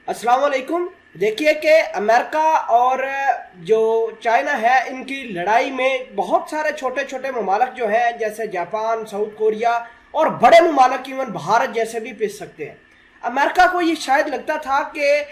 अस्सलाम वालेकुम। देखिए कि अमेरिका और जो चाइना है, इनकी लड़ाई में बहुत सारे छोटे छोटे ममालिक जो हैं, जैसे जापान, साउथ कोरिया और बड़े ममालिक इवन भारत जैसे भी पिस सकते हैं। अमेरिका को ये शायद लगता था कि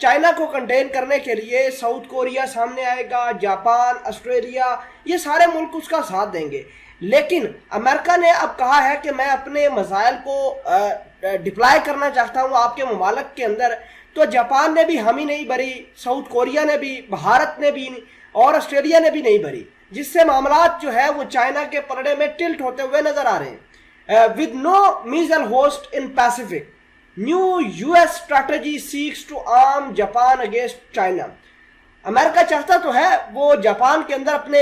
चाइना को कंटेन करने के लिए साउथ कोरिया सामने आएगा, जापान, ऑस्ट्रेलिया, ये सारे मुल्क उसका साथ देंगे। लेकिन अमेरिका ने अब कहा है कि मैं अपने मसाइल को डिप्लॉय करना चाहता हूँ आपके ममालिक के अंदर। तो जापान ने भी हामी नहीं भरी, साउथ कोरिया ने भी, भारत ने भी और ऑस्ट्रेलिया ने भी नहीं भरी, जिससे मामलात जो है वो चाइना के पलड़े में टिल्ट होते हुए नजर आ रहे हैं। With no missile host in Pacific, new US strategy seeks to arm Japan against China. America चाहता तो है वो जापान के अंदर अपने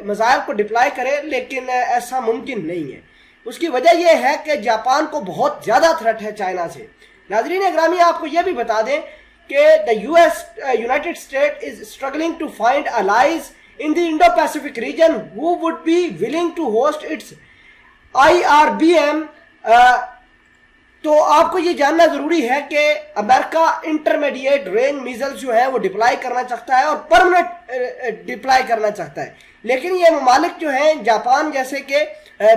मिसाइल को डिप्लॉय करे, लेकिन ऐसा मुमकिन नहीं है। उसकी वजह यह है कि जापान को बहुत ज़्यादा थ्रेट है चाइना से। नाजरीन ग्रामी, आपको यह भी बता दें कि the US United State is struggling to find allies in the Indo Pacific region who would be willing to host its IRBM। तो आपको ये जानना जरूरी है कि अमेरिका इंटरमीडिएट रेंज मिसाइल्स जो है वो डिप्लॉय करना चाहता है और परमानेंट डिप्लॉय करना चाहता है। लेकिन ये ममालिक जो हैं, जापान जैसे के,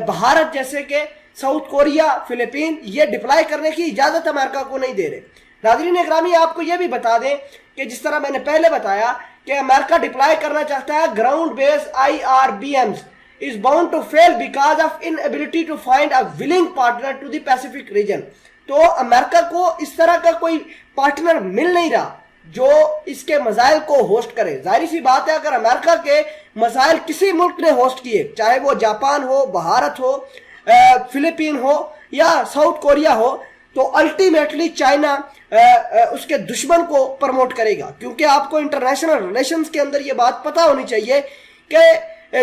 भारत जैसे के, साउथ कोरिया, फिलीपीन, ये डिप्लॉय करने की इजाजत अमेरिका को नहीं दे रहे। नाज़रीन इकरामी, आपको ये भी बता दें कि जिस तरह मैंने पहले बताया कि अमेरिका डिप्लॉय करना चाहता है ground based IRBMs is bound to fail because of inability to find a willing partner to the Pacific region। तो अमेरिका को इस तरह का कोई पार्टनर मिल नहीं रहा जो इसके मसाइल को होस्ट करे। जाहिर सी बात है, अगर अमेरिका के मसाइल किसी मुल्क ने होस्ट किए, चाहे वो जापान हो, भारत हो, फिलीपीन हो या साउथ कोरिया हो, तो अल्टीमेटली चाइना उसके दुश्मन को प्रमोट करेगा। क्योंकि आपको इंटरनेशनल रिलेशंस के अंदर ये बात पता होनी चाहिए कि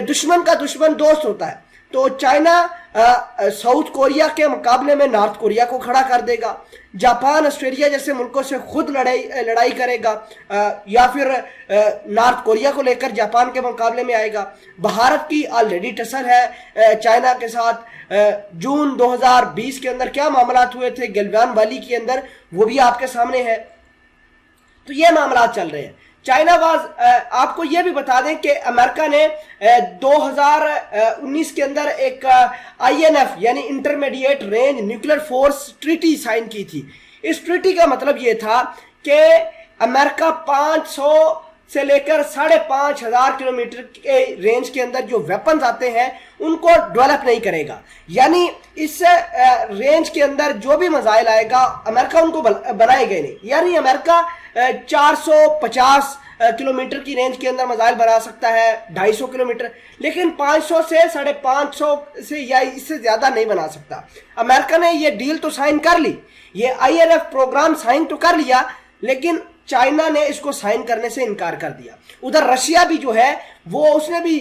दुश्मन का दुश्मन दोस्त होता है। तो चाइना साउथ कोरिया के मुकाबले में नॉर्थ कोरिया को खड़ा कर देगा, जापान, ऑस्ट्रेलिया जैसे मुल्कों से खुद लड़ाई करेगा, या फिर नॉर्थ कोरिया को लेकर जापान के मुकाबले में आएगा। भारत की ऑलरेडी टसल है चाइना के साथ। जून 2020 के अंदर क्या मामलात हुए थे गलवान वैली के अंदर, वो भी आपके सामने है। तो ये मामलात चल रहे हैं। चाइना वाज, आपको यह भी बता दें कि अमेरिका ने 2019 के अंदर एक INF यानी intermediate range nuclear force treaty sign की थी। इस ट्रीटी का मतलब यह था कि अमेरिका 500 से लेकर 5,500 किलोमीटर के रेंज के अंदर जो वेपन्स आते हैं उनको डेवलप नहीं करेगा। यानी इस रेंज के अंदर जो भी मिसाइल आएगा अमेरिका उनको बनाएगा नहीं। यानी अमेरिका 450 किलोमीटर की रेंज के अंदर मिसाइल बना सकता है, 250 किलोमीटर, लेकिन 500 से 550 से या इससे ज्यादा नहीं बना सकता। अमेरिका ने ये डील तो साइन कर ली, ये INF प्रोग्राम साइन तो कर लिया, लेकिन चाइना ने इसको साइन करने से इनकार कर दिया। उधर रशिया भी जो है वो उसने भी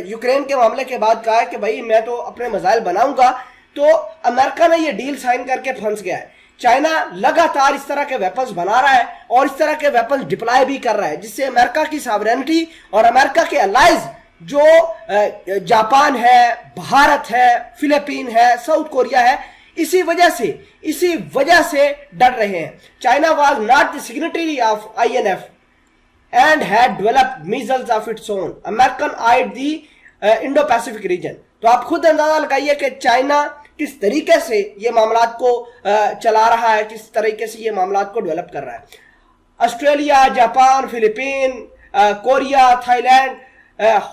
यूक्रेन के मामले के बाद कहा है कि भाई मैं तो अपने मिसाइल बनाऊंगा। तो अमेरिका ने ये डील साइन करके फंस गया है। चाइना लगातार इस तरह के वेपन्स बना रहा है और इस तरह के वेपन्स डिप्लॉय भी कर रहा है, जिससे अमेरिका की सॉवरेनिटी और अमेरिका के अलाइज जो जापान है, भारत है, फिलीपीन है, साउथ कोरिया है, इसी वजह से डर रहे हैं। China was not the signatory of INF and had developed missiles of its own. American eyed the Indo Pacific region. तो आप खुद अंदाजा लगाइए कि चाइना किस तरीके से ये मामलात को चला रहा है, किस तरीके से ये मामलात को डेवलप कर रहा है। Australia, Japan, Philippine, Korea, Thailand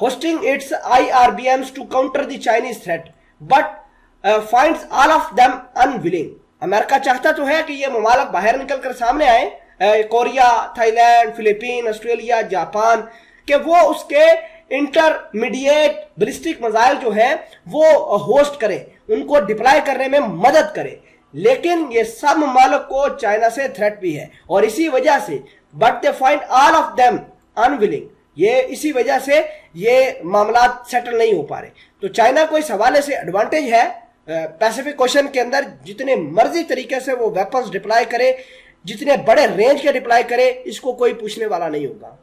hosting its IRBMs to counter the Chinese threat but finds all of them unwilling। America चाहता तो है कि ये ममालिक बाहर निकलकर सामने आए, Korea, Thailand, Philippine, Australia, Japan, कि वो उसके इंटरमीडिएट बैलिस्टिक मिसाइल जो है वो होस्ट करे, उनको डिप्लॉय करने में मदद करे। लेकिन ये सब ममालिक को चाइना से थ्रेट भी है और इसी वजह से but they find all of them unwilling, ये इसी वजह से ये मामला सेटल नहीं हो पा रहे। तो चाइना को इस हवाले से एडवांटेज है पैसिफिक ओशन के अंदर, जितने मर्जी तरीके से वो वेपन्स डिप्लॉय करे, जितने बड़े रेंज के डिप्लॉय करे, इसको कोई पूछने वाला नहीं होगा।